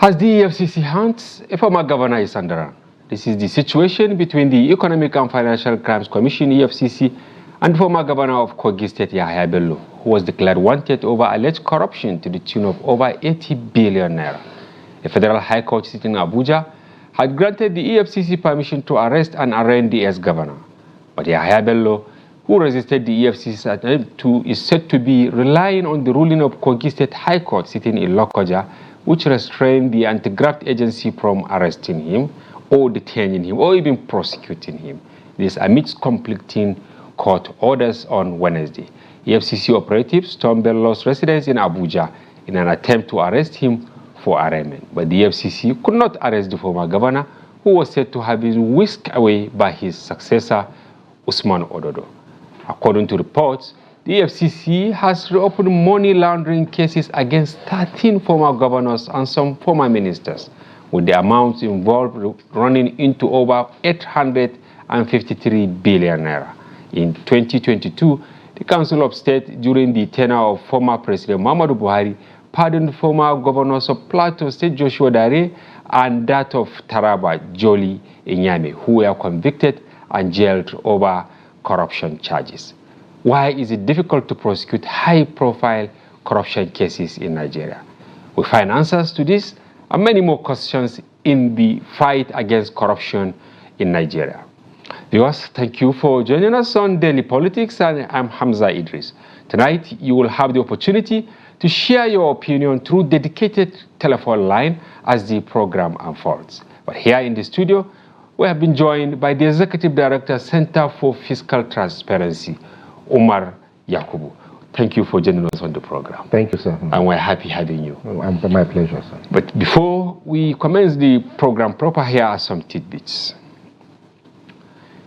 As the EFCC hunts, a former governor is under run. This is the situation between the Economic and Financial Crimes Commission, EFCC, and former governor of Kogi State, Yahaya Bello, who was declared wanted over alleged corruption to the tune of over 80 billion naira. A federal high court sitting in Abuja had granted the EFCC permission to arrest and arraign the ex-governor. But Yahaya Bello, who resisted the EFCC's attempt is said to be relying on the ruling of Kogi State High Court sitting in Lokoja, which restrained the anti-graft agency from arresting him or detaining him or even prosecuting him. This amidst conflicting court orders on Wednesday. EFCC operatives stormed Bello's residence in Abuja in an attempt to arrest him for arraignment. But the EFCC could not arrest the former governor, who was said to have been whisked away by his successor, Usman Ododo. According to reports, the EFCC has reopened money laundering cases against 13 former governors and some former ministers, with the amounts involved running into over 853 billion naira. In 2022, the Council of State, during the tenure of former President Muhammadu Buhari, pardoned former governors of Plateau State Joshua Dare and that of Taraba Jolly Inyame, who were convicted and jailed over corruption charges. Why is it difficult to prosecute high-profile corruption cases in Nigeria? We find answers to this and many more questions in the fight against corruption in Nigeria. Viewers, thank you for joining us on Daily Politics, and I'm Hamza Idris. Tonight, you will have the opportunity to share your opinion through dedicated telephone line as the program unfolds. But here in the studio, we have been joined by the Executive Director, Center for Fiscal Transparency, Umar Yakubu. Thank you for joining us on the program. Thank you, sir. And we're happy having you. My pleasure, sir. But before we commence the program proper, here are some tidbits.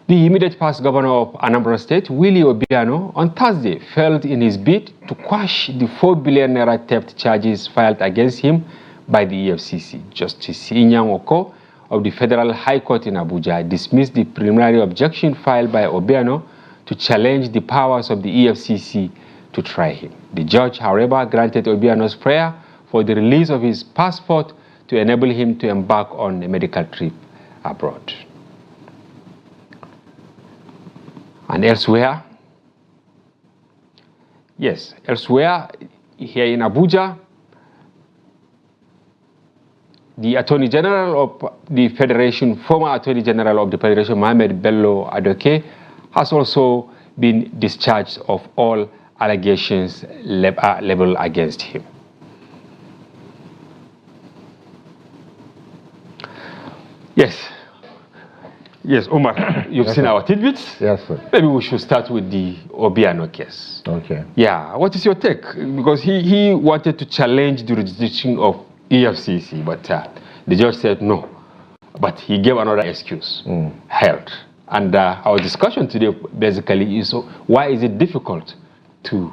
The immediate past governor of Anambra State, Willie Obiano, on Thursday failed in his bid to quash the 4 billion naira theft charges filed against him by the EFCC. Justice Inyang Oko of the Federal High Court in Abuja dismissed the preliminary objection filed by Obiano to challenge the powers of the EFCC to try him. The judge, however, granted Obiano's prayer for the release of his passport to enable him to embark on a medical trip abroad. And elsewhere, elsewhere here in Abuja, the Attorney General of the Federation, former Attorney General of the Federation, Mohammed Bello Adoke, has also been discharged of all allegations leveled against him. Yes, Omar, you've seen our tidbits? Yes, sir. Maybe we should start with the Obiano case. Okay. Yeah, what is your take? Because he wanted to challenge the jurisdiction of EFCC, but the judge said no. But he gave another excuse, health. And our discussion today basically is why is it difficult to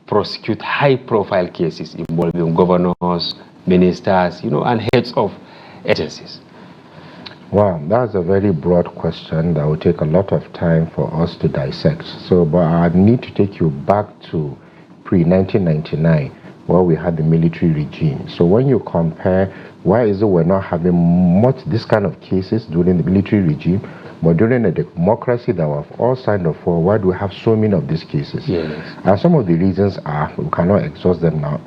prosecute high-profile cases involving governors, ministers, and heads of agencies? Wow, that's a very broad question that will take a lot of time for us to dissect. But I need to take you back to pre-1999, where we had the military regime. So when you compare, why is it we're not having much this kind of cases during the military regime, but during a democracy that we've all signed up for, why do we have so many of these cases? Yes. And some of the reasons are, we cannot exhaust them now.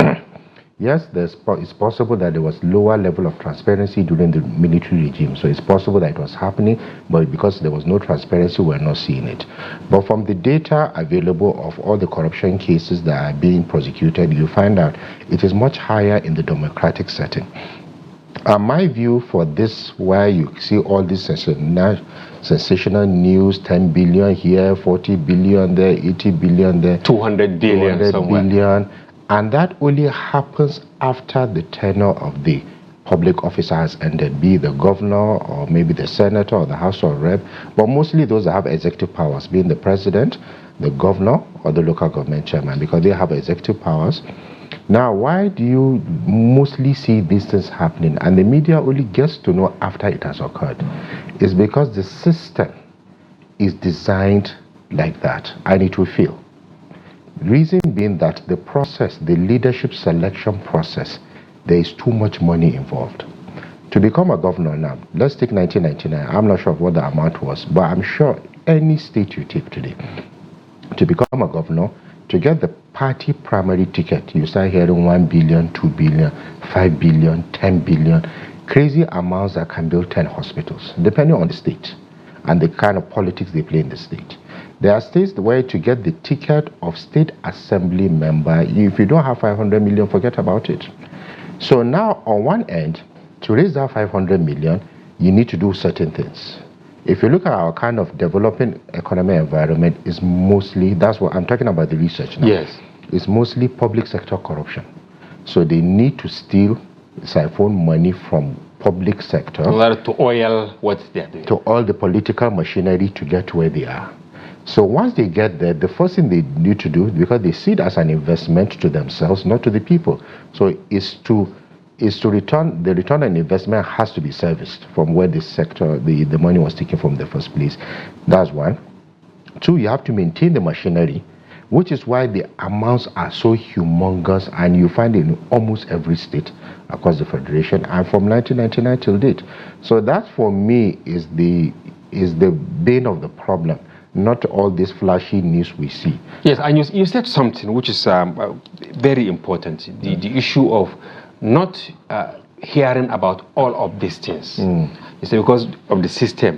Yes, it's possible that there was lower level of transparency during the military regime. So it's possible that it was happening, but because there was no transparency, we're not seeing it. But from the data available of all the corruption cases that are being prosecuted, you find out it is much higher in the democratic setting. My view for this, where you see all this sensational news, 10 billion here, 40 billion there, 80 billion there, 200 billion 200 somewhere. billion, and that only happens after the tenure of the public officer has ended, be the governor or maybe the senator or the House of Rep, but mostly those that have executive powers, being the president, the governor, or the local government chairman, because they have executive powers. Now, why do you mostly see these things happening and the media only gets to know after it has occurred? It's because the system is designed like that, and it will fail. Reason being that the process, the leadership selection process, there is too much money involved. To become a governor now, let's take 1999. I'm not sure what the amount was, but I'm sure any state you take today, to become a governor, to get the party primary ticket, you start hearing 1 billion, 2 billion, 5 billion, 10 billion, crazy amounts that can build 10 hospitals, depending on the state and the kind of politics they play in the state. There are states where to get the ticket of state assembly member, if you don't have 500 million, forget about it. So now, on one end, to raise that 500 million, you need to do certain things. If you look at our kind of developing economic environment, is mostly, that's what I'm talking about, the research now. Yes. It's mostly public sector corruption. So they need to steal, siphon money from public sector to oil what they're doing. To all the political machinery to get where they are. So once they get there, the first thing they need to do, because they see it as an investment to themselves, not to the people, so is to return, the return on investment has to be serviced from where the sector, the money was taken from the first place. That's one. Two, you have to maintain the machinery, which is why the amounts are so humongous, and you find it in almost every state across the federation, and from 1999 till date. So that for me is the bane of the problem, not all this flashy news we see. Yes, and you said something which is very important, the issue of not hearing about all of these things. You say because of the system.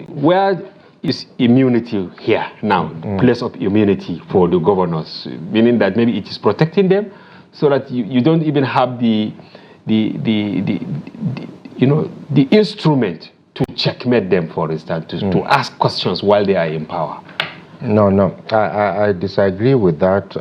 Where is immunity here now, place of immunity for the governors, meaning that maybe it is protecting them so that you don't even have the instrument to checkmate them, for instance, to ask questions while they are in power. No, I disagree with that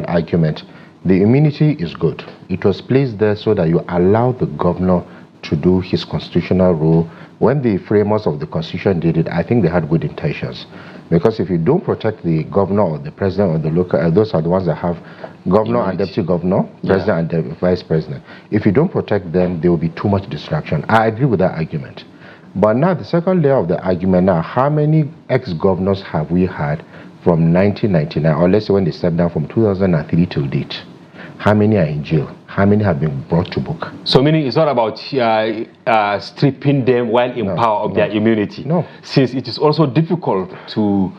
argument. The immunity is good. It was placed there so that you allow the governor to do his constitutional role. When the framers of the constitution did it, I think they had good intentions. Because if you don't protect the governor or the president or the local, those are the ones that have governor and deputy governor, president and vice president. If you don't protect them, there will be too much distraction. I agree with that argument. But now the second layer of the argument now, how many ex-governors have we had from 1999, or let's say when they stepped down from 2003 till date? How many are in jail? How many have been brought to book? So meaning it's not about stripping them while in power of their immunity. No. Since it is also difficult to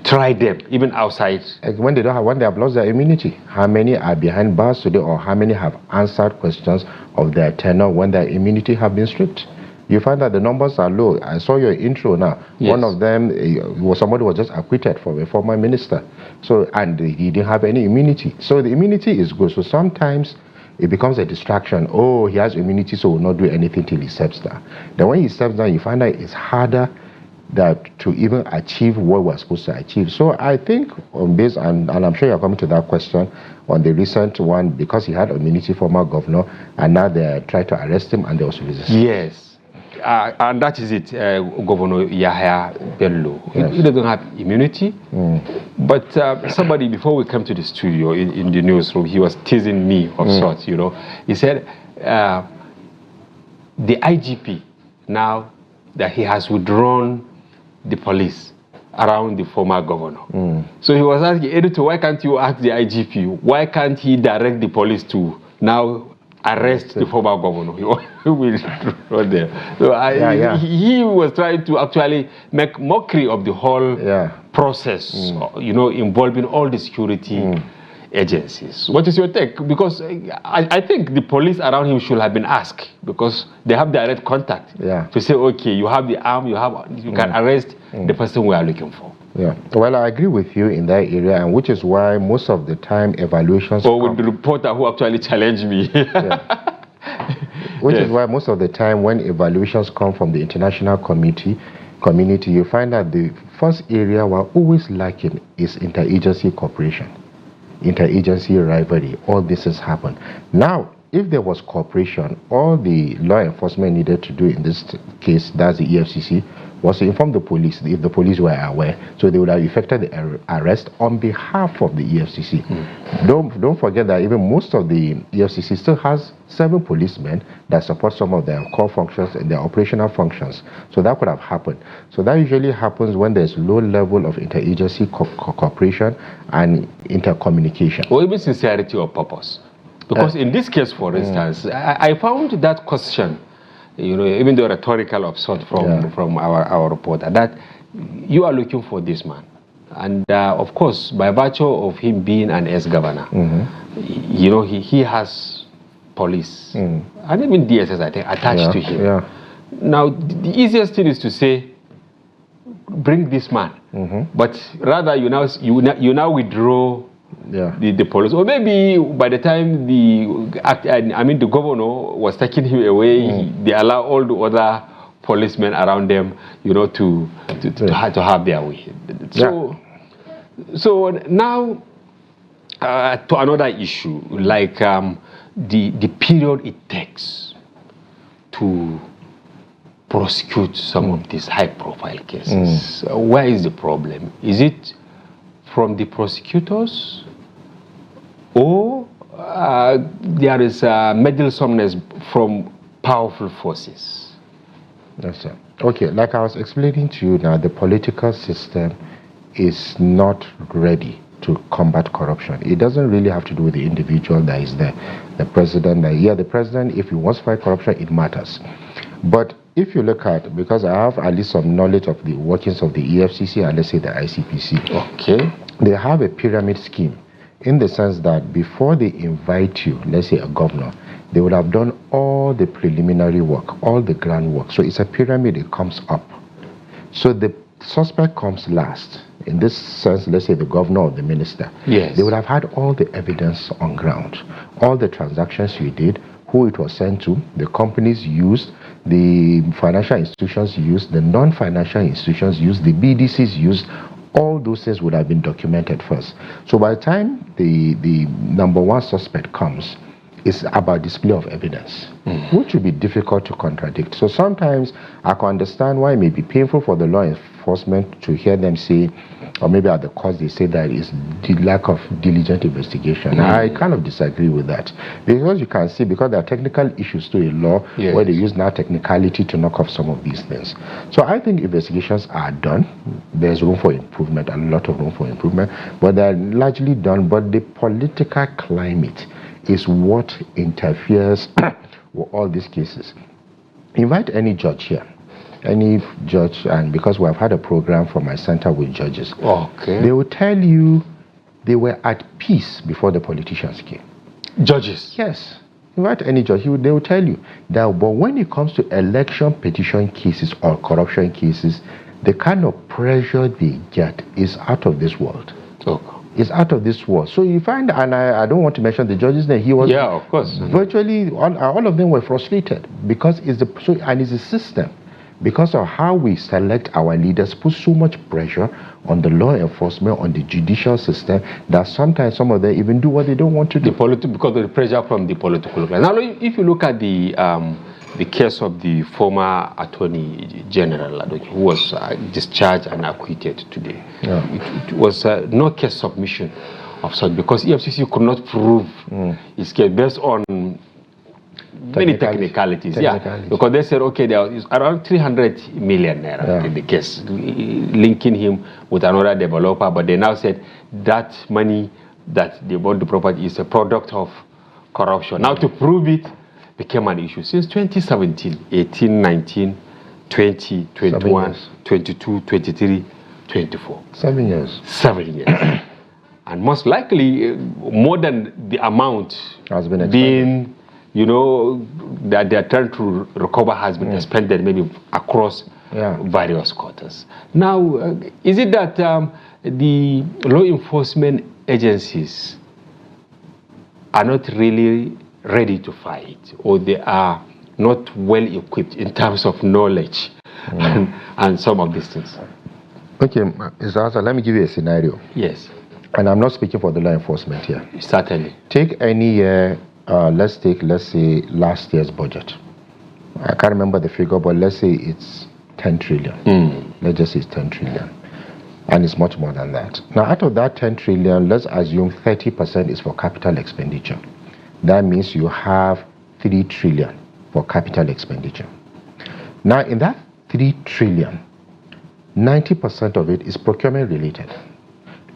try them even outside. When they have lost their immunity, how many are behind bars today, or how many have answered questions of their tenure when their immunity have been stripped? You find that the numbers are low. I saw your intro now. Yes. One of them was somebody who was just acquitted from a former minister. So, and he didn't have any immunity. So the immunity is good. So sometimes it becomes a distraction. Oh, he has immunity, so will not do anything till he steps down. Then when he steps down, you find that it's harder to even achieve what we're supposed to achieve. So I think on this, and I'm sure you're coming to that question, on the recent one, because he had immunity, former governor, and now they're trying to arrest him, and there was resistance. Yes. And that is it, Governor Yahaya Bello. Yes. He doesn't have immunity. But somebody, before we came to the studio in the newsroom, he was teasing me of sorts, you know. He said, the IGP, now that he has withdrawn the police around the former governor. So he was asking, editor, why can't you ask the IGP? Why can't he direct the police to now arrest the former governor? He will run there. So he was trying to actually make mockery of the whole process, you know, involving all the security agencies. What is your take? Because I think the police around him should have been asked, because they have direct contact to say, okay, you have the arm, you can arrest the person we are looking for. Yeah, well, I agree with you in that area, and which is why most of the time evaluations with the reporter who actually challenged me. Which is why most of the time when evaluations come from the international community, you find that the first area we're always lacking is interagency cooperation, interagency rivalry. All this has happened. Now, if there was cooperation, all the law enforcement needed to do in this case, that's the EFCC, was to inform the police if the police were aware, so they would have effected the arrest on behalf of the EFCC. Don't forget that even most of the EFCC still has 7 policemen that support some of their core functions and their operational functions. So that could have happened. So that usually happens when there's low level of interagency cooperation and intercommunication. Or even sincerity of purpose. Because in this case, for instance, I found that question, even the rhetorical absurd from our reporter, that you are looking for this man. And of course, by virtue of him being an ex-governor, he has police and even DSS, I think, attached to him. Yeah. Now, the easiest thing is to say, bring this man, but rather you now withdraw the police, or maybe by the time the governor was taking him away, they allow all the other policemen around them, to have their way. So now to another issue, like the period it takes to prosecute some of these high-profile cases. Where is the problem? Is it from the prosecutors, or there is meddlesomeness from powerful forces? That's it. Okay, like I was explaining to you now, the political system is not ready to combat corruption. It doesn't really have to do with the individual that is there. The president, the president, if he wants to fight corruption, it matters. But if you look at, because I have at least some knowledge of the workings of the EFCC and let's say the ICPC, okay, they have a pyramid scheme in the sense that before they invite you, let's say a governor, they would have done all the preliminary work, all the groundwork. So it's a pyramid, it comes up. So the suspect comes last. In this sense, let's say the governor or the minister. Yes. They would have had all the evidence on ground, all the transactions you did, who it was sent to, the companies used, the financial institutions used, the non-financial institutions used, the BDCs used. All those things would have been documented first. So by the time the number one suspect comes, it's about display of evidence, which will be difficult to contradict. So sometimes I can understand why it may be painful for the law enforcement to hear them say, or maybe at the court they say that it's the lack of diligent investigation. I kind of disagree with that. Because you can see, because there are technical issues to a law where they use now technicality to knock off some of these things. So I think investigations are done. There's room for improvement, a lot of room for improvement, but they're largely done. But the political climate is what interferes with all these cases. Invite any judge here, any judge, and because we have had a program from my center with judges, they will tell you they were at peace before the politicians came. Judges? Yes. Invite any judge, they will tell you that, but when it comes to election petition cases or corruption cases, the kind of pressure they get is out of this world. It's out of this world. So you find, and I don't want to mention the judge's name, he was of course. Virtually all of them were frustrated because it's a system. Because of how we select our leaders, put so much pressure on the law enforcement, on the judicial system, that sometimes some of them even do what they don't want to do. Because of the pressure from the political class. Now, if you look at the case of the former Attorney General, who was discharged and acquitted today, it was no case submission of such, because EFCC could not prove his case based on many technicalities. Because they said, okay, there is around 300 million naira in the case, linking him with another developer, but they now said that money that they bought the property is a product of corruption. Now to prove it became an issue since 2017, 18, 19, 20, 21, 22, 23, 24. 7 years. 7 years. And most likely more than the amount has been being, that they are trying to recover has been expended maybe across various quarters. Now, is it that the law enforcement agencies are not really ready to fight, or they are not well equipped in terms of knowledge and some of these things? Okay, Mr. let me give you a scenario. Yes. And I'm not speaking for the law enforcement here. Certainly. Take any year, let's say last year's budget. I can't remember the figure, but let's say it's 10 trillion. Let's just say it's 10 trillion. And it's much more than that. Now, out of that 10 trillion, let's assume 30% is for capital expenditure. That means you have 3 trillion for capital expenditure. Now, in that 3 trillion, 90% of it is procurement related.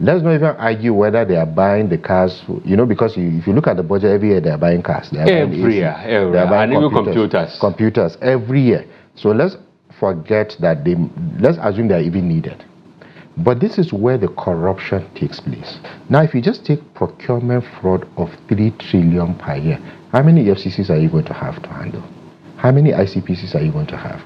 Let's not even argue whether they are buying the cars, because if you look at the budget every year, they are buying cars. They are buying Every year. They are buying and computers. Computers every year. So let's forget that let's assume they are even needed. But this is where the corruption takes place. Now, if you just take procurement fraud of 3 trillion per year, how many FCCs are you going to have to handle? How many ICPCs are you going to have?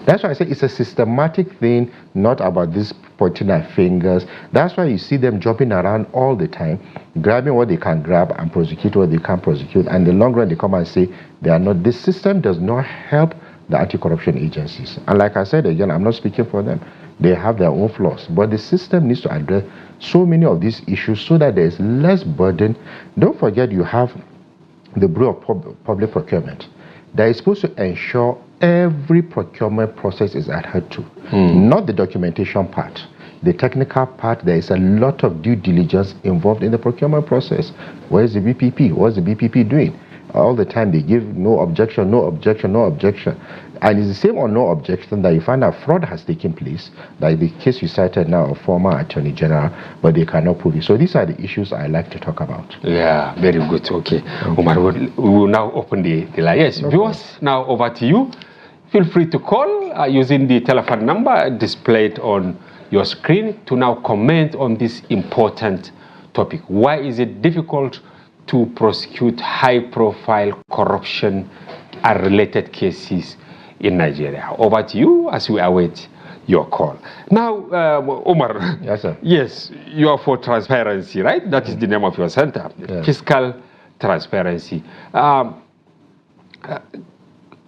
That's why I say it's a systematic thing, not about this pointing their fingers. That's why you see them jumping around all the time, grabbing what they can grab and prosecute what they can't prosecute. And in the long run, they come and say they are not. This system does not help the anti-corruption agencies. And like I said again, I'm not speaking for them. They have their own flaws. But the system needs to address so many of these issues so that there is less burden. Don't forget you have the Bureau of Public Procurement that is supposed to ensure every procurement process is adhered to, not the documentation part. The technical part, there is a lot of due diligence involved in the procurement process. Where is the BPP? What's the BPP doing? All the time they give no objection, no objection, no objection. And it's the same on no objection that you find out fraud has taken place, like the case you cited now of former Attorney General, but they cannot prove it. So these are the issues I like to talk about. Yeah, very good. Okay. Umar, we will now open the line. Yes, viewers, now over to you. Feel free to call using the telephone number displayed on your screen to now comment on this important topic. Why is it difficult to prosecute high-profile corruption and related cases in Nigeria? Over to you as we await your call. Now, Umar. Yes, sir. Yes, you are for transparency, right? That is the name of your center, yes. Fiscal Transparency.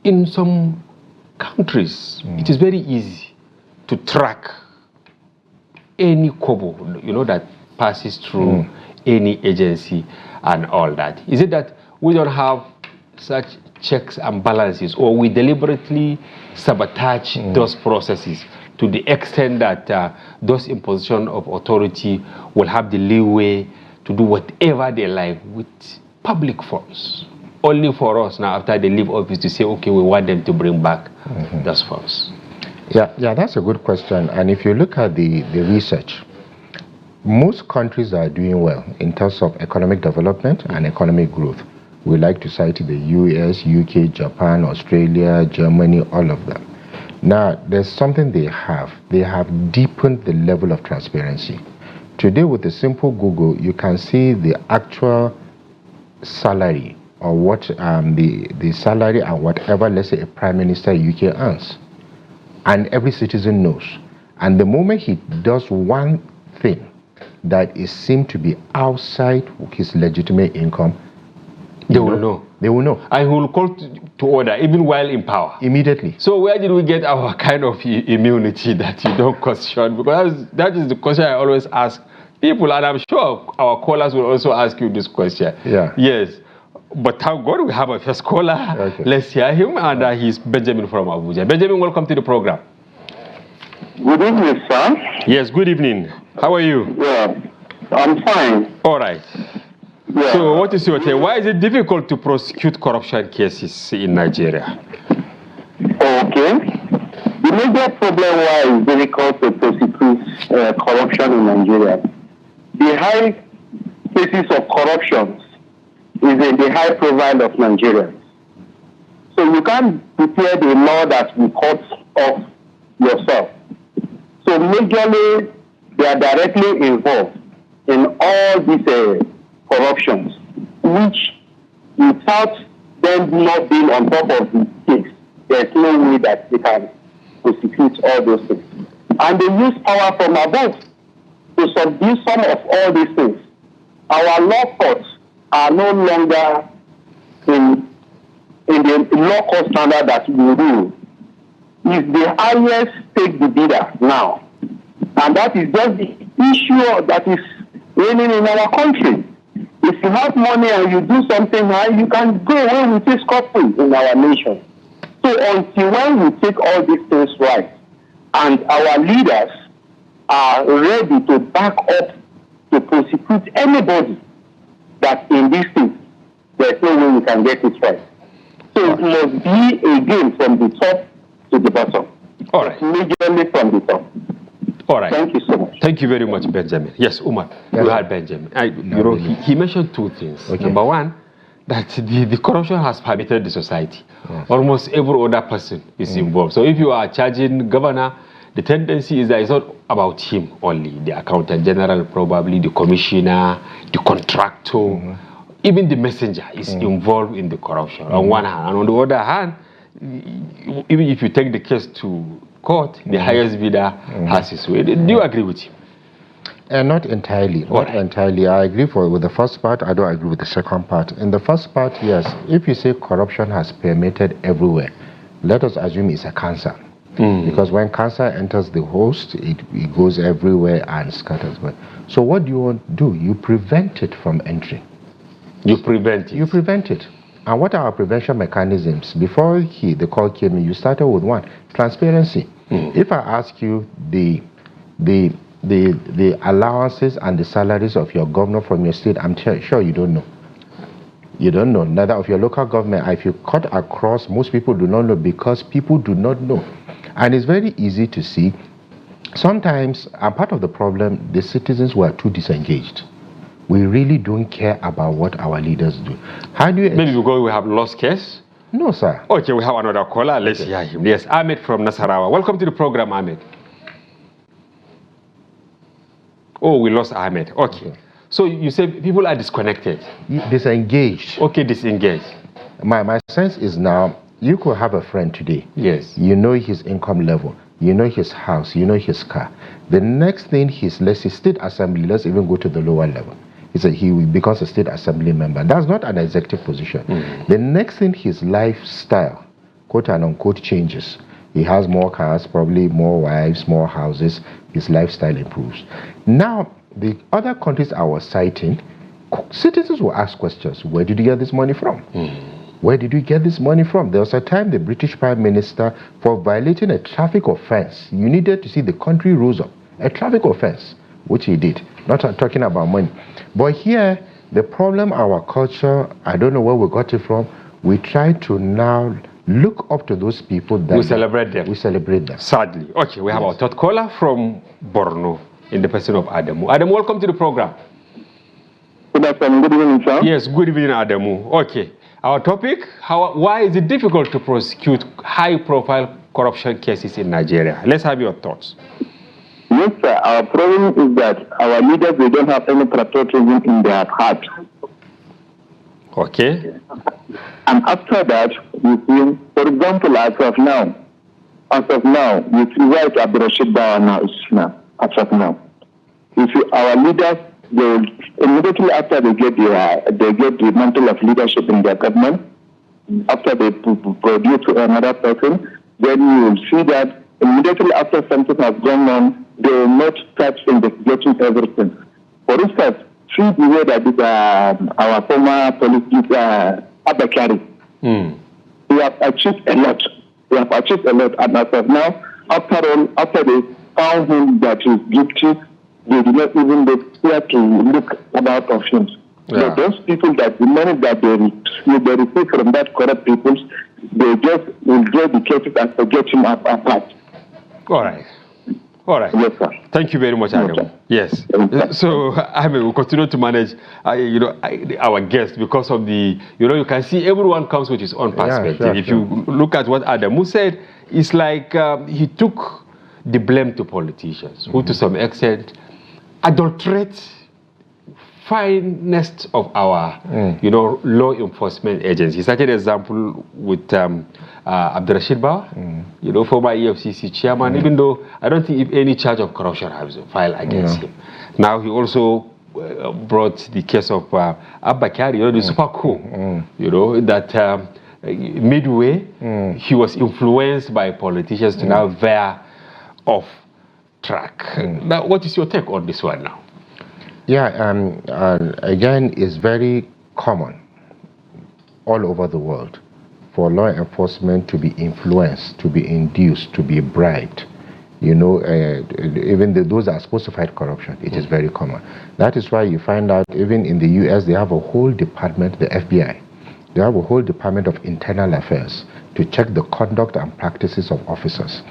In some countries, it is very easy to track any kobo, that passes through any agency and all that. Is it that we don't have such checks and balances, or we deliberately sabotage those processes to the extent that those in position of authority will have the leeway to do whatever they like with public funds, only for us now after they leave office to say, okay, we want them to bring back those funds? Yeah, that's a good question. And if you look at the research, most countries are doing well in terms of economic development and economic growth. We like to cite the US, UK, Japan, Australia, Germany, all of them. Now, there's something they have. They have deepened the level of transparency. Today, with a simple Google, you can see the actual salary or what the salary and whatever, let's say, a prime minister UK earns. And every citizen knows. And the moment he does one thing that is seen to be outside his legitimate income, they will know. They will know. And he will call to order, even while in power. Immediately. So where did we get our kind of immunity that you don't question? Because that is the question I always ask people, and I'm sure our callers will also ask you this question. Yeah. Yes. But thank God we have a first caller. Okay. Let's hear him, and he's Benjamin from Abuja. Benjamin, welcome to the program. Good evening, sir. Yes, good evening. How are you? Yeah, I'm fine. All right. Yeah. So what is your take? Why is it difficult to prosecute corruption cases in Nigeria? Okay. The major problem why it's difficult to prosecute corruption in Nigeria, the high cases of corruption is in the high profile of Nigerians. So you can't prepare the law that will cut off yourself. So majorly, they are directly involved in all these corruptions, which without them not being on top of the case, there's no way that they can prosecute all those things. And they use power from above to subdue some of all these things. Our law courts are no longer in the law court standard that we rule. Is the highest take the bidder now. And that is just the issue that is reigning in our country. If you have money and you do something high, you can go away with this scot-free in our nation. So until when we take all these things right, and our leaders are ready to back up to prosecute anybody that in this thing, there's no way we can get it right. So it must be again from the top to the bottom. All right. Majorly from the top. All right. Thank you so much. Thank you very much, Benjamin. Yes, Umar, Yes, you had Benjamin. He mentioned two things. Okay. Number one, that the corruption has permeated the society. Yes. Almost every other person is involved. So if you are charging governor, the tendency is that it's not about him only. The accountant general, probably the commissioner, the contractor, even the messenger is involved in the corruption on one hand. And on the other hand, even if you take the case to court, the highest bidder has his way. Do you agree with him? Not entirely. Not entirely. I agree with the first part. I don't agree with the second part. In the first part, yes, if you say corruption has permeated everywhere, let us assume it's a cancer. Because when cancer enters the host, it goes everywhere and scatters. So what do you want to do? You prevent it from entering. You prevent it. You prevent it. And what are our prevention mechanisms? Before the call came in, you started with one, transparency. If I ask you the allowances and the salaries of your governor from your state, I'm sure you don't know. You don't know. Neither of your local government. If you cut across, most people do not know because people do not know. And it's very easy to see. Sometimes, and part of the problem, the citizens were too disengaged. We really don't care about what our leaders do. How do you... Maybe because we have lost case? No, sir. Okay, we have another caller. Let's hear him. Yes, Ahmed from Nasarawa. Welcome to the program, Ahmed. Oh, we lost Ahmed. Okay. So you say people are disconnected? Disengaged. Okay, disengaged. My sense is now, you could have a friend today. Yes. You know his income level. You know his house. You know his car. The next thing let's say state assembly, let's even go to the lower level. He becomes a state assembly member. That's not an executive position. The next thing, his lifestyle, quote and unquote, changes. He has more cars, probably more wives, more houses. His lifestyle improves. Now, the other countries I was citing, citizens will ask questions. Where did you get this money from? Where did you get this money from? There was a time the British Prime Minister, for violating a traffic offense, you needed to see the country rose up. A traffic offense, which he did. Not talking about money. But here, the problem, our culture, I don't know where we got it from, we try to now look up to those people that... We celebrate them. We celebrate them. Sadly. Okay, we have our third caller from Borno, in the person of Adamu. Adamu, welcome to the program. Good afternoon. Good evening, sir. Yes, good evening, Adamu. Okay. Our topic, why is it difficult to prosecute high-profile corruption cases in Nigeria? Let's have your thoughts. Yes, sir. Our problem is that our leaders, they don't have any patriotism in their heart. Okay. And after that, you see, for example, as of now, you see right Abdurrashid Bawa now is now, as of now. You see, our leaders, they will, immediately after they get the mantle of leadership in their government, after they produce to another person, then you will see that immediately after something has gone on, they will not start investigating everything. For instance, see the way that our former politician, Abakari, we have achieved a lot. And as of now, after they found him that he is guilty, they do not even dare to look about options. Yeah. So those people that the money that they receive from that corrupt people, they just will draw the cases and forget him apart. All right. Yes, sir. Thank you very much, Adam. Yes. So, I mean, we'll continue to manage, our guests because of the, you can see everyone comes with his own perspective. Yeah, sure, if you look at what Adamu said, it's like he took the blame to politicians who, to some extent, adulterate finest of our, law enforcement agencies. He started an example with Abdurrashid Bawa, former EFCC chairman, even though I don't think if any charge of corruption has been filed against him. Now he also brought the case of Abakari, the super coup, that midway he was influenced by politicians to now veer off track. Now, what is your take on this one now? Yeah, again, it's very common all over the world for law enforcement to be influenced, to be induced, to be bribed. Even those that are supposed to fight corruption, it is very common. That is why you find out even in the US, they have a whole department, the FBI, they have a whole department of internal affairs to check the conduct and practices of officers.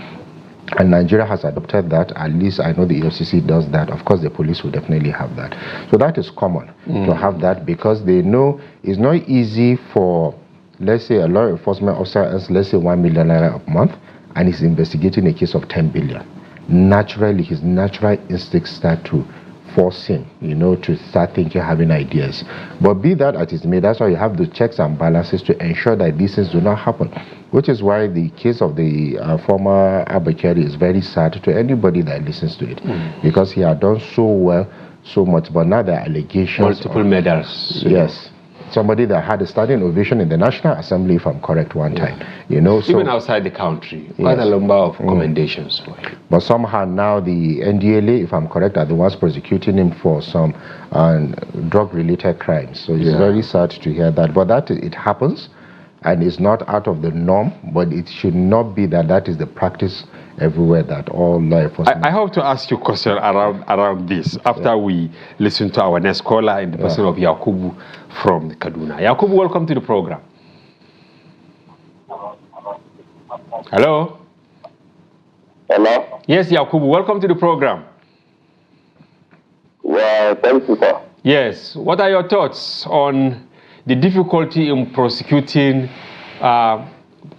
And Nigeria has adopted that. At least I know the EFCC does that. Of course, the police will definitely have that. So that is common to have that, because they know it's not easy for, let's say, a law enforcement officer earns, let's say, 1 million naira a month, and he's investigating a case of 10 billion. Naturally, his natural instincts start to force him, to start thinking, having ideas. But be that as it may, that's why you have the checks and balances to ensure that these things do not happen. Which is why the case of the former Abakari is very sad to anybody that listens to it, because he had done so well, so much, but now there are allegations. Multiple medals. Yes. Somebody that had a standing ovation in the National Assembly, if I'm correct, one time. Even outside the country, quite a number of commendations for him. But somehow now the NDLA, if I'm correct, are the ones prosecuting him for some drug-related crimes. So it's very sad to hear that. But that it happens, and it's not out of the norm, but it should not be that is the practice everywhere, that all law enforcement. I hope to ask you a question around this after we listen to our next caller in the person of Yakubu from Kaduna. Yakubu, welcome to the program. Hello? Hello? Yes, Yakubu, welcome to the program. Well, thank you, sir. Yes, what are your thoughts on the difficulty in prosecuting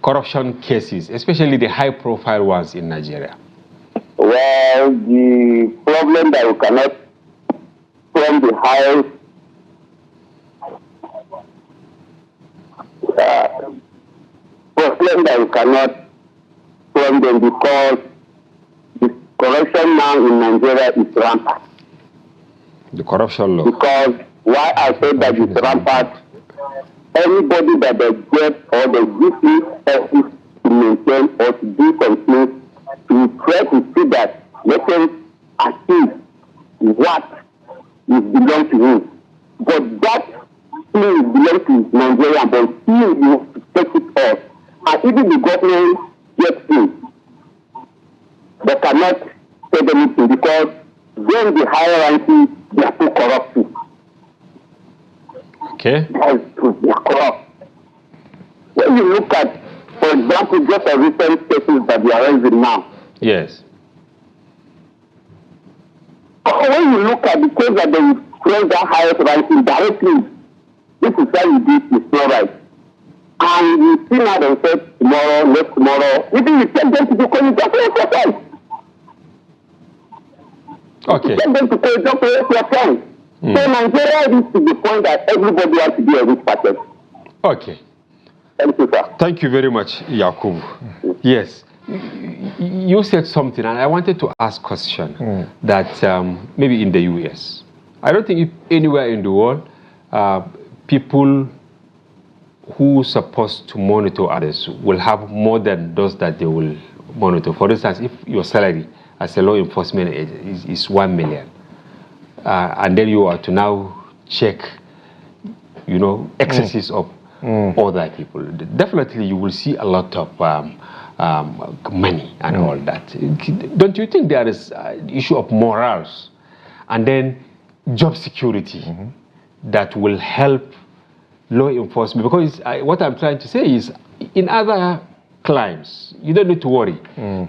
corruption cases, especially the high-profile ones in Nigeria? Well, the problem that you cannot from the highest problem that you cannot from them, because the corruption now in Nigeria is rampant. The corruption law. Because why I said that it's rampant, anybody that they get or they give you office to maintain or to do something, to try to see that let them achieve what is belong to you. But that thing belongs to Nigeria, but still you take it off. And even the government gets it. They cannot say anything, because then the higher ranking, they are too corrupt. Okay. They are corrupt. When you look at, for example, just a recent cases that we are raising now. Yes. When you look at the case that they raise that highest ranking directly, this is how you do it, it's not right. And you see now they say tomorrow, next tomorrow, even you take them to the college, just wait your time. Okay. You take them to college, just wait your time. So Nigeria is to the point that everybody has to be a rich person. Okay. Thank you, sir. Thank you very much, Yakubu. Yes. You said something, and I wanted to ask a question that maybe in the US, I don't think anywhere in the world, people who are supposed to monitor others will have more than those that they will monitor. For instance, if your salary as a law enforcement agent is 1 million, and then you are to now check, excesses of other people, definitely you will see a lot of money and all that. Don't you think there is an issue of morals and then job security that will help law enforcement? Because what I'm trying to say is, in other climes, you don't need to worry.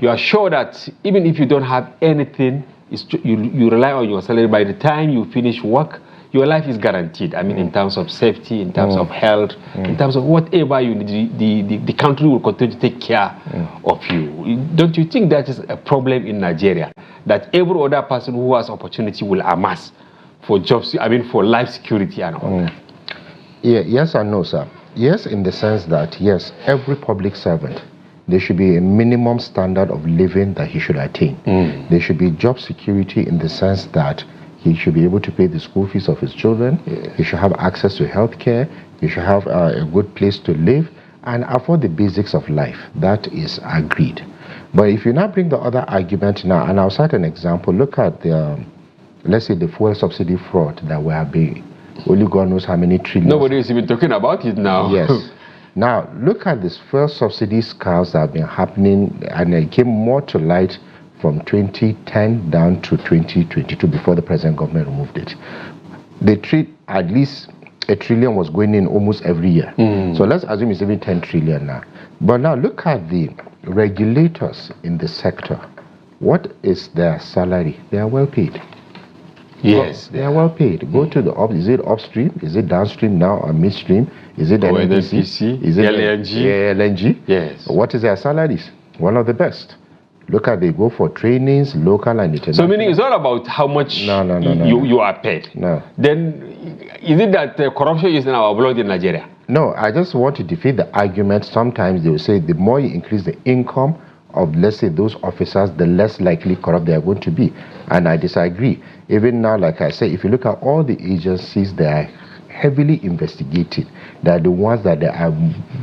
You are sure that even if you don't have anything, you rely on your salary. By the time you finish work, your life is guaranteed. I mean, in terms of safety, in terms of health, in terms of whatever you need, the country will continue to take care of you. Don't you think that is a problem in Nigeria, that every other person who has opportunity will amass for jobs, for life security and all that? Yeah, yes and no, sir. Yes, in the sense that, yes, every public servant, there should be a minimum standard of living that he should attain. There should be job security in the sense that he should be able to pay the school fees of his children. He should have access to health care. He should have a good place to live and afford the basics of life. That is agreed. But if you now bring the other argument now, and I'll cite an example, look at the, let's say, the fuel subsidy fraud that we have been, only God knows how many trillions. Nobody is even talking about it now. Yes. Now, look at this fuel subsidy scams that have been happening, and it came more to light from 2010 down to 2022 before the present government removed it. They treat at least $1 trillion was going in almost every year. So let's assume it's even 10 trillion now. But now look at the regulators in the sector, what is their salary? They are well paid. Yes, they are well paid. Go to the is it upstream? Is it downstream now or midstream? Is it NPC? Is it LNG? LNG? Yes. What is their salaries? One of the best. Look at they go for trainings, local and international. So meaning it's not about how much you are paid. No. Then is it that corruption is in our blood in Nigeria? No, I just want to defeat the argument. Sometimes they will say the more you increase the income of, let's say, those officers, the less likely corrupt they are going to be. And I disagree. Even now, like I say, if you look at all the agencies that are heavily investigated, they are the ones that they are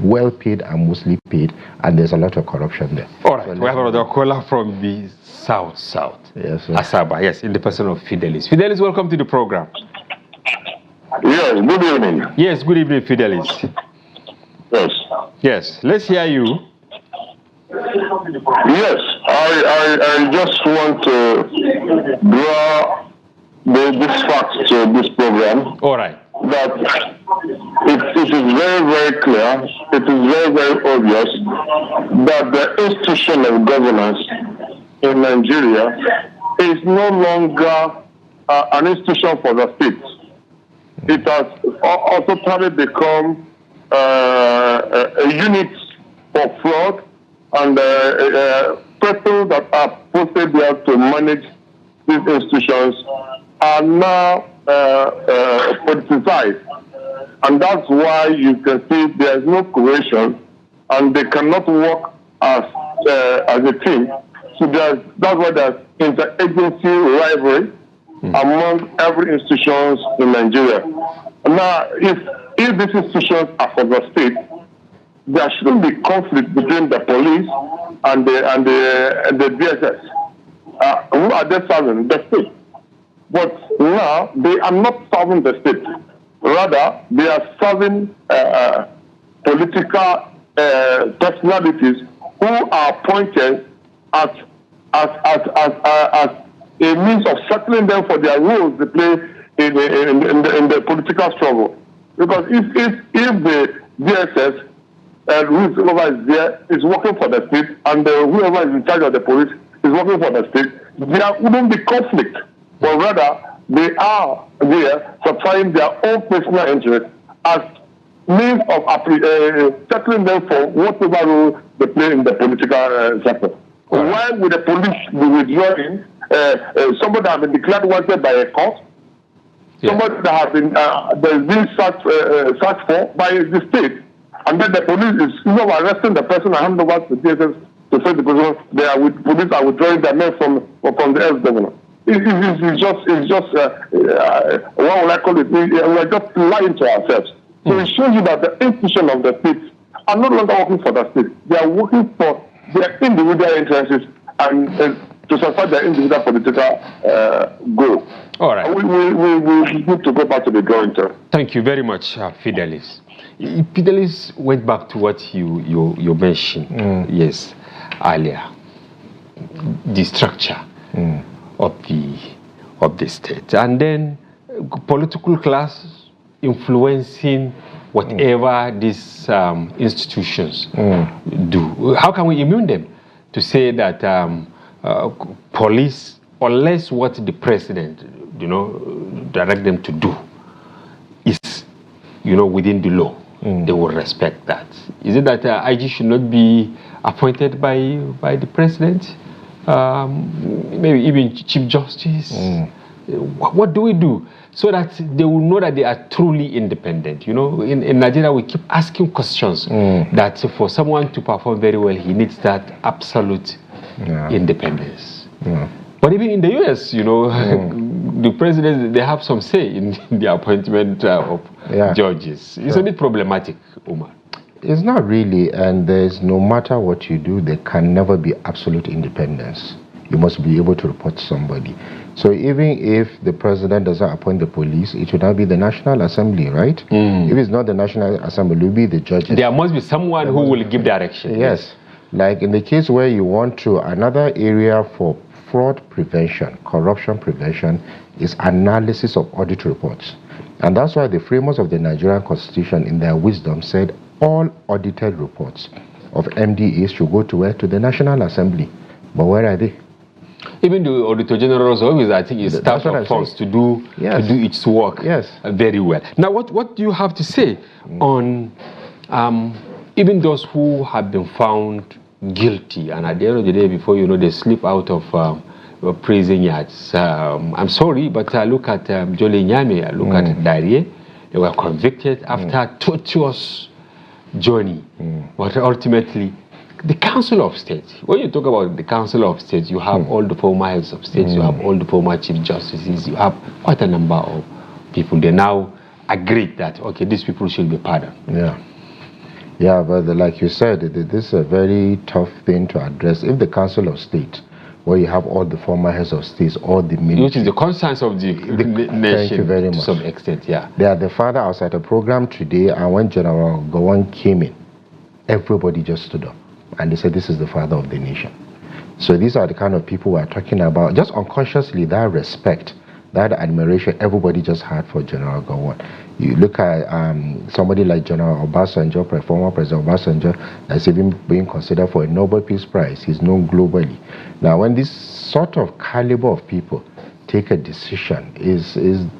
well paid and mostly paid, and there's a lot of corruption there. All right, so we have another caller from the south. Yes, sir. Asaba, yes, in the person of Fidelis. Fidelis, welcome to the program. Yes, good evening. Yes, good evening, Fidelis. Yes. Yes, let's hear you. Yes, I just want to draw this fact to this program. All right. That it is very, very clear, it is very, very obvious that the institution of governance in Nigeria is no longer an institution for the state. It has also totally become a unit for fraud, and people that are posted there to manage these institutions are now politicized. And that's why you can see there is no cohesion, and they cannot work as a team. So that's why there's interagency rivalry among every institutions in Nigeria. Now, if these institutions are for the state, there shouldn't be conflict between the police and the DSS. Who are they serving? The state. But now they are not serving the state. Rather, they are serving political personalities who are appointed as a means of settling them for their roles they play in the political struggle. Because if the DSS whoever is there is working for the state, and whoever is in charge of the police is working for the state, there wouldn't be conflict. But rather, they are there supplying their own personal interests as means of settling them for whatever role they play in the political sector. Why would the police be withdrawing somebody that has been declared wanted by a court, somebody that has been searched for by the state, and then the police is arresting the person and handing over to DSS to say the person police are withdrawing their men from the ex-governor. It's just what would I call it? We're just lying to ourselves. So it shows you that the institution of the state are no longer working for the state. They are working for their individual interests and to support their individual political goal. All right. We need to go back to the drawing board. Thank you very much, Fidelis. Fidelis went back to what you mentioned, yes, earlier. The structure of the state, and then political class influencing whatever these institutions do. How can we immune them to say that police, unless what the president, direct them to do, is, within the law, they will respect that. Is it that IG should not be appointed by the president? Maybe even Chief Justice? What do we do so that they will know that they are truly independent? In Nigeria, we keep asking questions that for someone to perform very well, he needs that absolute independence. But even in the US, the presidents, they have some say in the appointment of judges. It's a bit problematic, Umar. It's not really, and there's no matter what you do, there can never be absolute independence. You must be able to report somebody. So even if the president doesn't appoint the police, it should not be the National Assembly, right? If it's not the National Assembly, it will be the judges. There must be someone who will give direction. Yes. Like in the case where you want to, another area for fraud prevention, corruption prevention, is analysis of audit reports. And that's why the framers of the Nigerian Constitution, in their wisdom, said all audited reports of MDAs should go to where? To the National Assembly. But where are they? Even the Auditor General's office, I think, is staffed of funds to do its work very well. Now, what do you have to say on even those who have been found guilty, and at the end of the day, before you know, they slip out of prison yards? I'm sorry, but look at Jole Nyame, look at Darie. They were convicted after a tortuous journey, but ultimately, the Council of State, when you talk about the Council of State, you have all the former heads of state, you have all the former chief justices, you have quite a number of people. They now agreed that, okay, these people should be pardoned. Yeah, but like you said, this is a very tough thing to address. If the Council of State, where you have all the former heads of states, all the military, which is the conscience of the nation, thank you very much. To some extent, They are the father. I was at a program today, and when General Gowon came in, everybody just stood up. And they said, this is the father of the nation. So these are the kind of people we are talking about. Just unconsciously, that respect, that admiration, everybody just had for General Gowon. You look at somebody like General Obasanjo, former President Obasanjo, that's even being considered for a Nobel Peace Prize. He's known globally. Now, when this sort of caliber of people take a decision, is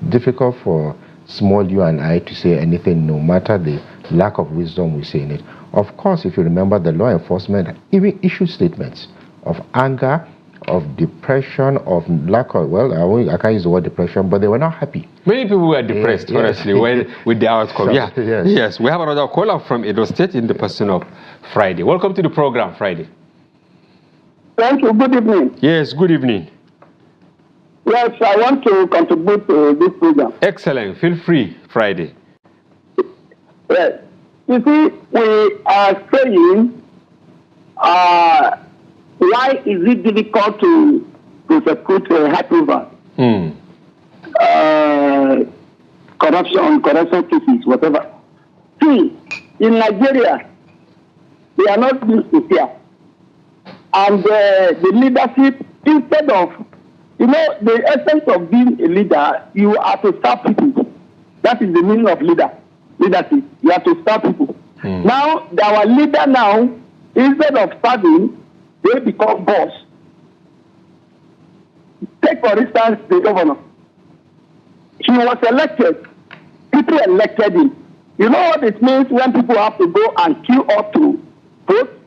difficult for small you and I to say anything, no matter the lack of wisdom we say in it. Of course, if you remember, the law enforcement even issued statements of anger, of depression, of lack of, well, I can't use the word depression, but they were not happy. Many people were depressed, honestly, with the outcome. Yes, we have another caller from Edo State in the person of Friday. Welcome to the program, Friday. Thank you. Good evening. Yes, good evening. Yes, I want to contribute to this program. Excellent. Feel free, Friday. Yes. You see, we are saying, why is it difficult to prosecute high profile corruption cases, whatever? See, in Nigeria, they are not being sincere. And the leadership, instead of, you know, the essence of being a leader, you are to serve people. That is the meaning of leadership. You have to serve people. Now, our leader now, instead of serving, they become boss. Take, for instance, the governor. He was elected. People elected him. You know what it means when people have to go and queue up to vote?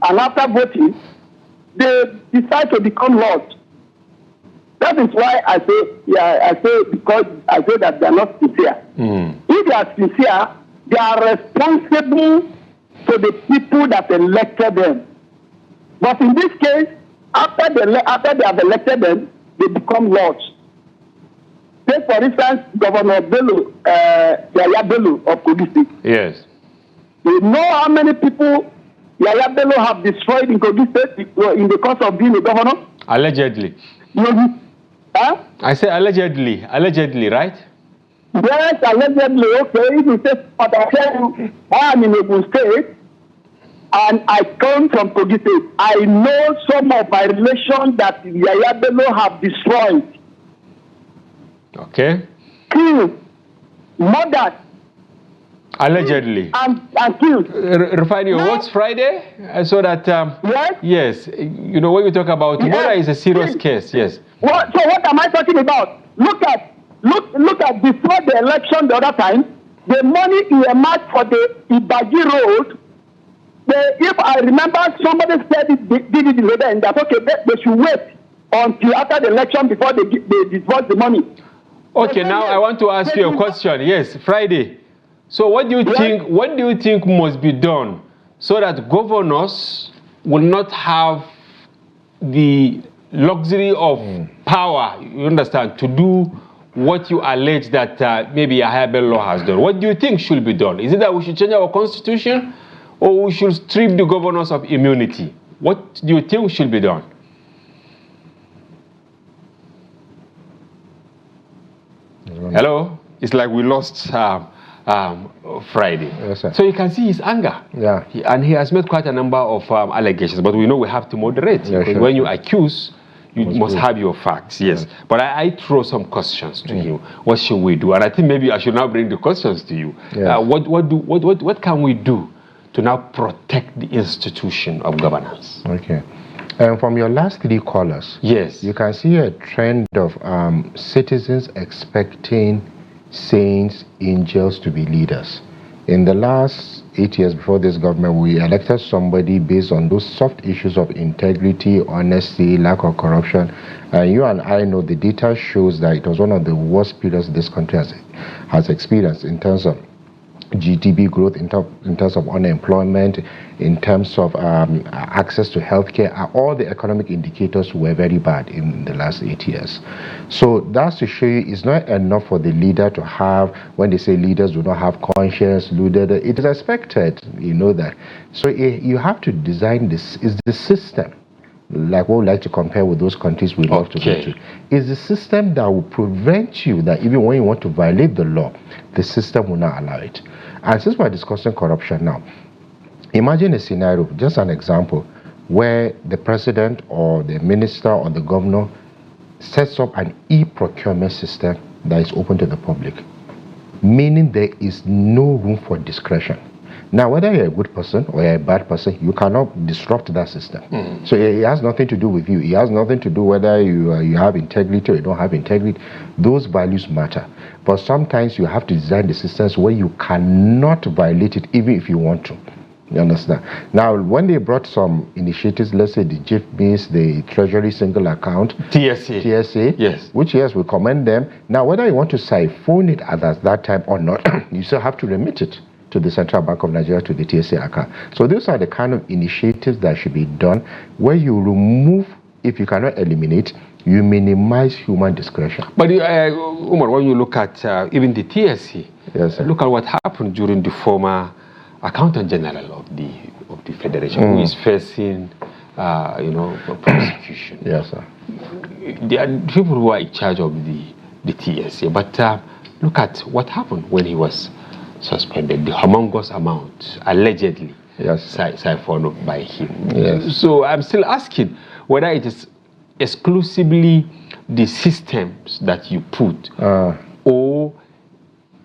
And after voting, they decide to become lords. That is why I say because I say that they are not sincere. If they are sincere, they are responsible to the people that elected them. But in this case, after they have elected them, they become lords. Take, for instance, Governor Bello, Yahaya Bello of Kogi State. Yes. You know how many people Yahaya Bello have destroyed in Kogi State in the course of being a governor? Allegedly. Huh? I say allegedly, right? Yes, allegedly. Okay, if you say, but I tell you, I am in Ogun State, and I come from Kogi State. I know some of my relations that Yahaya Bello have destroyed. Okay. Killed, murdered. Allegedly. And killed. Refine your words, Friday, so that yes, you know, when we talk about murder is a serious case. Yes. So what am I talking about? Look at before the election the other time, the money earmarked for the Ibaji road. If I remember, somebody said did it the other and that okay, they should wait until after the election before they disburse the money. Okay, now I want to ask you a question. Yes, Friday. So what do you think? What do you think must be done so that governors will not have the luxury of power? You understand, to do what you allege that maybe Yahaya Bello has done. What do you think should be done? Is it that we should change our constitution, or we should strip the governors of immunity? What do you think should be done? Hello? It's like we lost Friday. Yes, sir. So you can see his anger. Yeah. And he has made quite a number of allegations, but we know we have to moderate. Yeah, because sure. when you accuse, you must have your facts. Yes. But I throw some questions to you. What should we do? And I think maybe I should now bring the questions to you. Yes. What can we do to now protect the institution of governance. Okay. And from your last three callers, yes, you can see a trend of citizens expecting saints, angels to be leaders. In the last 8 years before this government, we elected somebody based on those soft issues of integrity, honesty, lack of corruption. And you and I know the data shows that it was one of the worst periods this country has experienced in terms of GDP growth, in terms of unemployment, in terms of access to healthcare. All the economic indicators were very bad in the last 8 years. So that's to show you it's not enough for the leader to have, when they say leaders do not have conscience, it is expected, you know that. So you have to design this, is the system, like what we like to compare with those countries we love to go to, is the system that will prevent you that even when you want to violate the law, the system will not allow it. And since we're discussing corruption now, imagine a scenario, just an example, where the president or the minister or the governor sets up an e-procurement system that is open to the public, meaning there is no room for discretion. Now, whether you're a good person or you're a bad person, you cannot disrupt that system. So it has nothing to do with you. It has nothing to do whether you have integrity or you don't have integrity. Those values matter. But sometimes you have to design the systems where you cannot violate it even if you want to. You understand? Now, when they brought some initiatives, let's say the GIFMIS, the Treasury Single Account, TSA, yes, which yes, we commend them. Now, whether you want to siphon it at that time or not, you still have to remit it to the Central Bank of Nigeria, to the TSA account. So those are the kind of initiatives that should be done where you remove, if you cannot eliminate, you minimize human discretion. But Umar, when you look at even the TSA, yes, look at what happened during the former Accountant General of the Federation, who is facing, prosecution. Yes, sir. There are people who are in charge of the TSA, but look at what happened when he was suspended, the humongous amount allegedly siphoned by him. Yes. So I'm still asking whether it is exclusively the systems that you put or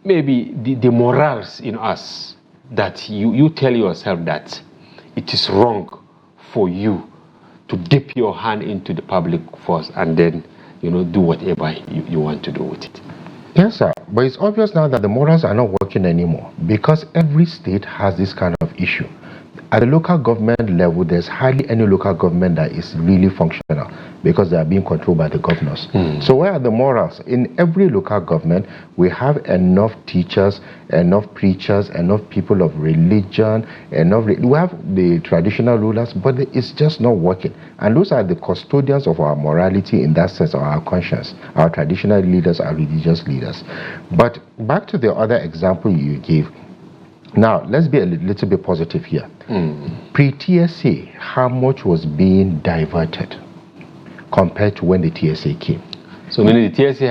maybe the morals in us that you tell yourself that it is wrong for you to dip your hand into the public force and then do whatever you want to do with it. Yes, sir. But it's obvious now that the morals are not working anymore because every state has this kind of issue. At the local government level, there's hardly any local government that is really functional because they are being controlled by the governors. So where are the morals? In every local government, we have enough teachers, enough preachers, enough people of religion, we have the traditional rulers, but it's just not working. And those are the custodians of our morality in that sense, or our conscience. Our traditional leaders are religious leaders. But back to the other example you gave. Now, let's be a little bit positive here. Pre-TSA, how much was being diverted compared to when the TSA came? So meaning the TSA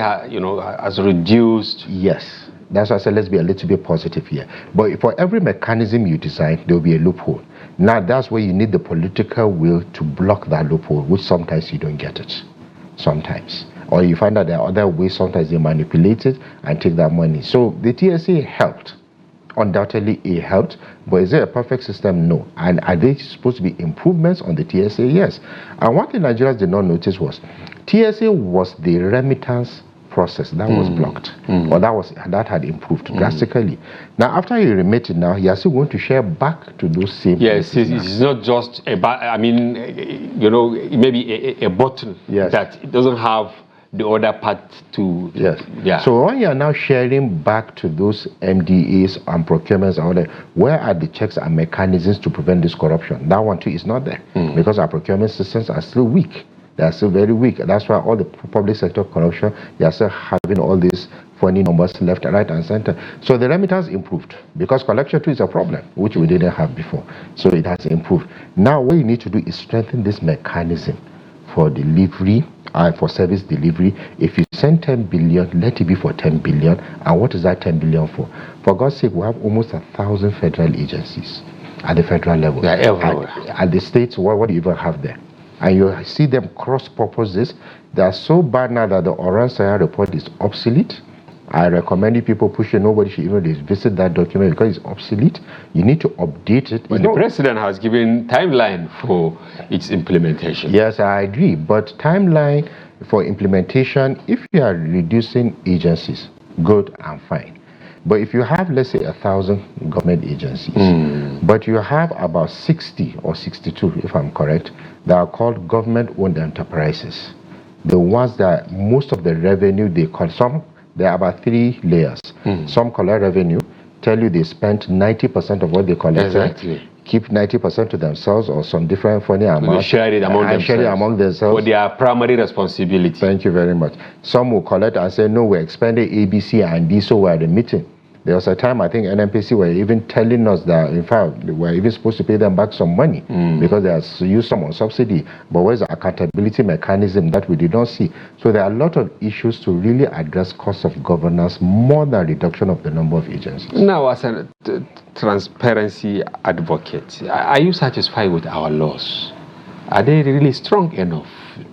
has reduced? Yes. That's why I said let's be a little bit positive here. But for every mechanism you design, there will be a loophole. Now, that's where you need the political will to block that loophole, which sometimes you don't get it. Sometimes. Or you find that there are other ways, sometimes they manipulate it and take that money. So the TSA helped. Undoubtedly it helped, but is it a perfect system? No. And are there supposed to be improvements on the TSA? Yes. And one thing Nigerians did not notice was TSA was the remittance process that was blocked, or that had improved drastically. Now, after you remit it, now you are still going to share back to those same. Yes, it's not just maybe a button that it doesn't have the other part to. Yes. Yeah. So when you are now sharing back to those MDAs and procurements and all that, where are the checks and mechanisms to prevent this corruption? That one too is not there because our procurement systems are still weak. They are still very weak. That's why all the public sector corruption, they are still having all these funny numbers left, right, and center. So the remittance improved because collection too is a problem, which we didn't have before. So it has improved. Now what you need to do is strengthen this mechanism for delivery and for service delivery. If you send 10 billion, let it be for 10 billion. And what is that 10 billion for? For God's sake, we have almost 1,000 federal agencies at the federal level. They are everywhere. At the states, what do you even have there? And you see them cross purposes. They are so bad now that the Oran Saya report is obsolete. I recommend people push it. Nobody should even visit that document because it's obsolete. You need to update it. But the president has given timeline for its implementation. Yes, I agree. But timeline for implementation, if you are reducing agencies, good and fine. But if you have, let's say, 1,000 government agencies, but you have about 60 or 62, if I'm correct, that are called government-owned enterprises. The ones that most of the revenue they consume, there are about 3 layers. Some collect revenue, tell you they spent 90% of what they collected. Exactly. Keep 90% to themselves or some different funny amount. Share it among themselves. For their primary responsibility. Thank you very much. Some will collect and say, no, we expended A, B, C, and D, so we're at the meeting. There was a time I think NNPC were even telling us that, in fact, we're even supposed to pay them back some money because they have used some on subsidy. But where's the accountability mechanism that we did not see? So there are a lot of issues to really address cost of governance more than reduction of the number of agencies. Now, as a transparency advocate, are you satisfied with our laws? Are they really strong enough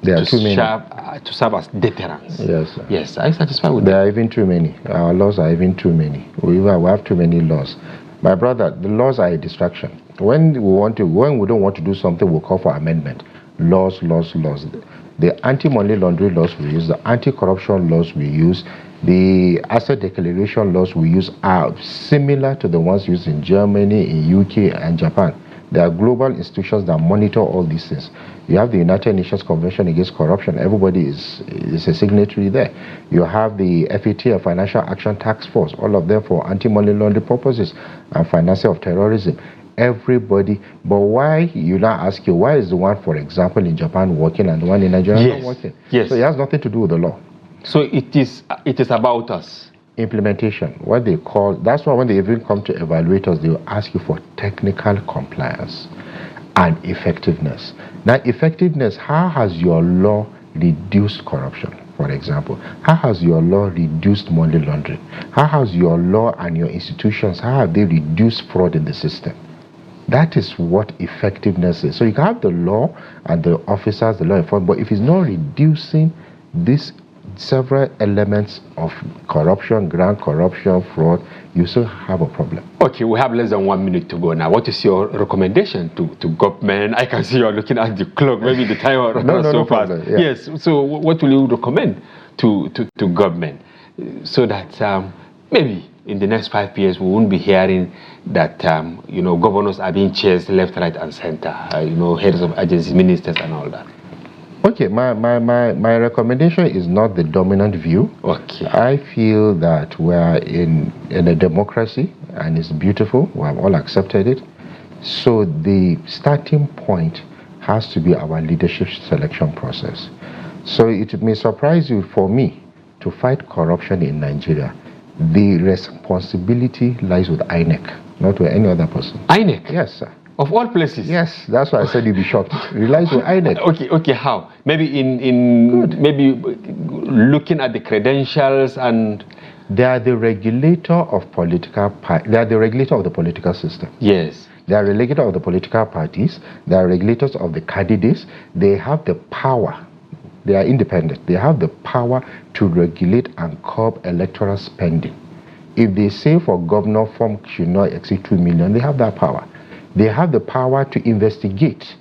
to serve as deterrents? Yes, sir. Yes, are you satisfied with them? There are even too many. Our laws are even too many. We have too many laws. My brother, the laws are a distraction. When we don't want to do something, we'll call for amendment. Laws. The anti-money laundering laws we use, the anti-corruption laws we use, the asset declaration laws we use are similar to the ones used in Germany, in UK, and Japan. There are global institutions that monitor all these things. You have the United Nations Convention Against Corruption. Everybody is a signatory there. You have the FATF, Financial Action Task Force, all of them for anti-money laundering purposes and financing of terrorism. Everybody. But why, you now ask you, why is the one, for example, in Japan working and the one in Nigeria not working? Yes. So it has nothing to do with the law. So it is about us. Implementation, what they call, that's why when they even come to evaluate us, they will ask you for technical compliance and effectiveness. Now, effectiveness, how has your law reduced corruption, for example? How has your law reduced money laundering? How has your law and your institutions, how have they reduced fraud in the system? That is what effectiveness is. So you can have the law and the officers, the law enforcement, but if it's not reducing this several elements of corruption, grand corruption, fraud, you still have a problem. Okay, we have less than 1 minute to go now. What is your recommendation to government? I can see you're looking at the clock, maybe the time so fast. Yeah. Yes, so what will you recommend to government so that maybe in the next 5 years we won't be hearing that governors are being chased left, right, and center, heads of agencies, ministers, and all that? Okay, my recommendation is not the dominant view. Okay. I feel that we're in a democracy and it's beautiful. We have all accepted it. So the starting point has to be our leadership selection process. So it may surprise you, for me, to fight corruption in Nigeria, the responsibility lies with INEC, not with any other person. INEC? Yes, sir. Of all places? Yes, that's why I said you'd be shocked. Relies on INEC. Okay, how? Maybe maybe looking at the credentials and... They are the regulator of political parties. They are the regulator of the political system. Yes. They are regulator of the political parties. They are regulators of the candidates. They have the power. They are independent. They have the power to regulate and curb electoral spending. If they say for governor form should not exceed 2 million, they have that power. They have the power to investigate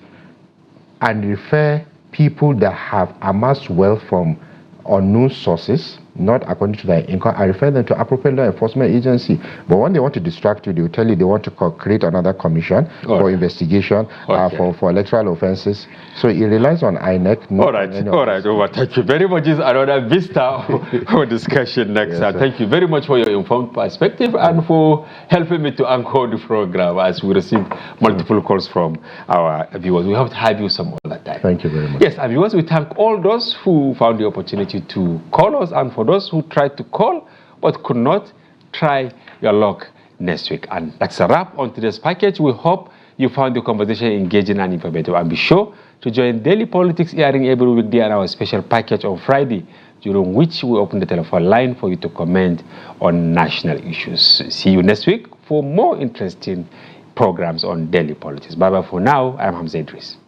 and refer people that have amassed wealth from unknown sources, not according to their income, and refer them to appropriate law enforcement agency. But when they want to distract you, they will tell you they want to create another commission for investigation, for electoral offenses. So it relies on INEC. All right, Omar, thank you very much. This is another vista for discussion next time. Thank you very much for your informed perspective and for helping me to anchor the program as we receive multiple calls from our viewers. We have to have you some other time. Thank you very much. Yes, our viewers, we thank all those who found the opportunity to call us, and for those who tried to call but could not, try your luck next week. And that's a wrap on today's package. We hope you found the conversation engaging and informative. And be sure to join Daily Politics airing every weekday and our special package on Friday, during which we open the telephone line for you to comment on national issues. See you next week for more interesting programs on Daily Politics. Bye-bye for now. I'm Hamza Idris.